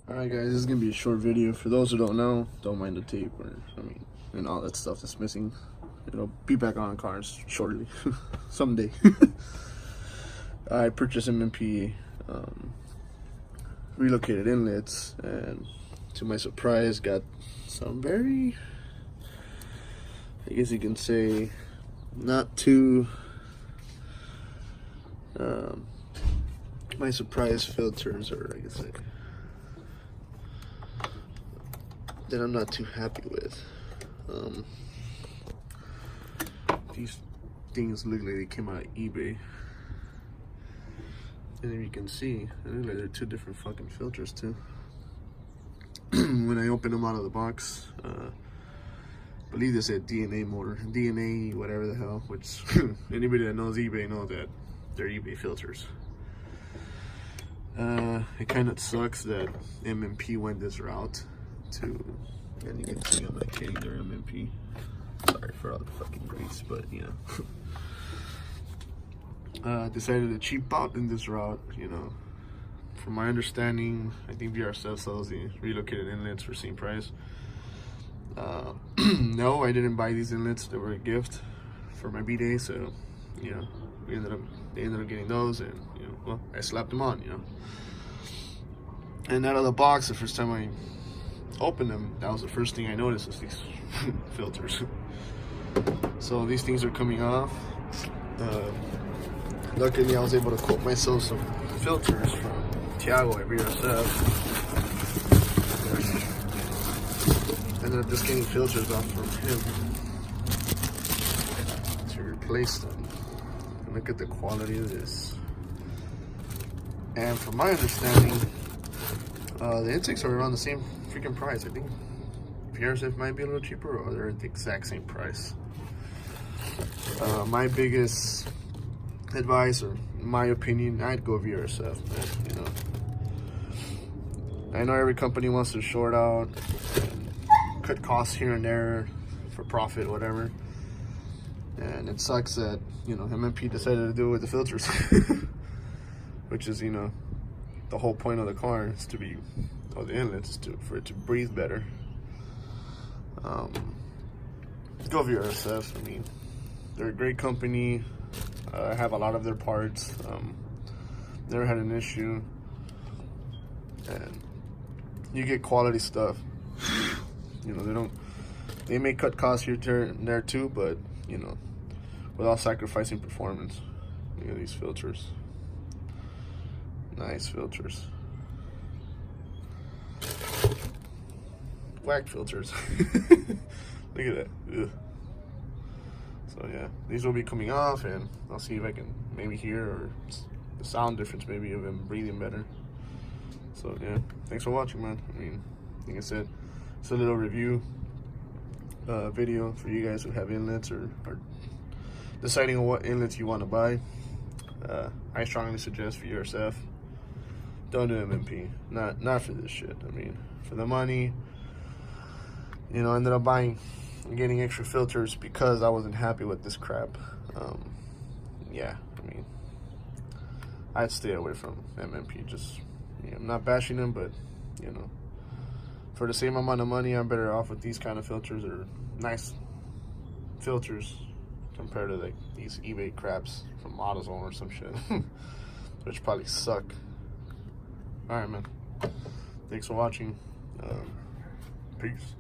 Alright guys, this is gonna be a short video. For those who don't know, don't mind the tape and all that stuff that's missing. It'll be back on cars shortly. Someday. I purchased MMP relocated inlets, and to my surprise got some very, I guess you can say, not too my surprise filters, or I guess like that I'm not too happy with. These things look like they came out of eBay, and if you can see, they look like they're two different fucking filters too. When I opened them out of the box, I believe they said DNA motor, DNA whatever the hell, which anybody that knows eBay knows that they're eBay filters. It kind of sucks that MMP went this route to, and you can see I'm not kidding, they're MMP. Sorry for all the fucking grease, but you know. Decided to cheap out in this route, you know. From my understanding, I think VRSF sells the relocated inlets for the same price. No, I didn't buy these inlets. They were a gift for my B-Day, so, you know, they ended up getting those, and, you know, well, I slapped them on, you know. And out of the box, the first time I opened them, that was the first thing I noticed, was these filters. So these things are coming off. Luckily, I was able to quote myself some filters from Tiago at VRSF. Ended up just getting filters off from him to replace them. And look at the quality of this. And from my understanding, the intakes are around the same freaking price. I think VRSF might be a little cheaper, or they're the exact same price. My biggest advice, or my opinion, I'd go VRSF, man, you know. I know every company wants to short out and cut costs here and there for profit, whatever. And it sucks that, you know, MMP decided to do it with the filters. Which is, you know, the whole point of the car is to be, or the inlets is for it to breathe better. Go VRSF. I mean, they're a great company. I have a lot of their parts. Never had an issue, and you get quality stuff. You know, they may cut costs here and there too, but you know, without sacrificing performance. Look at these filters. Nice filters. Whack filters. Look at that. Ugh. So yeah, these will be coming off, and I'll see if I can maybe hear, or the sound difference maybe of them breathing better. So yeah, thanks for watching, man. I mean, like I said, it's a little review video for you guys who have inlets, or are deciding on what inlets you want to buy. I strongly suggest for VRSF. Don't do MMP. Not for this shit. I mean, for the money, you know, I ended up getting extra filters because I wasn't happy with this crap. Yeah, I mean, I'd stay away from MMP. Just, you know, I'm not bashing them, but you know, for the same amount of money, I'm better off with these kind of filters, or nice filters, compared to like these eBay craps from AutoZone or some shit, which probably suck. All right, man. Thanks for watching. Peace.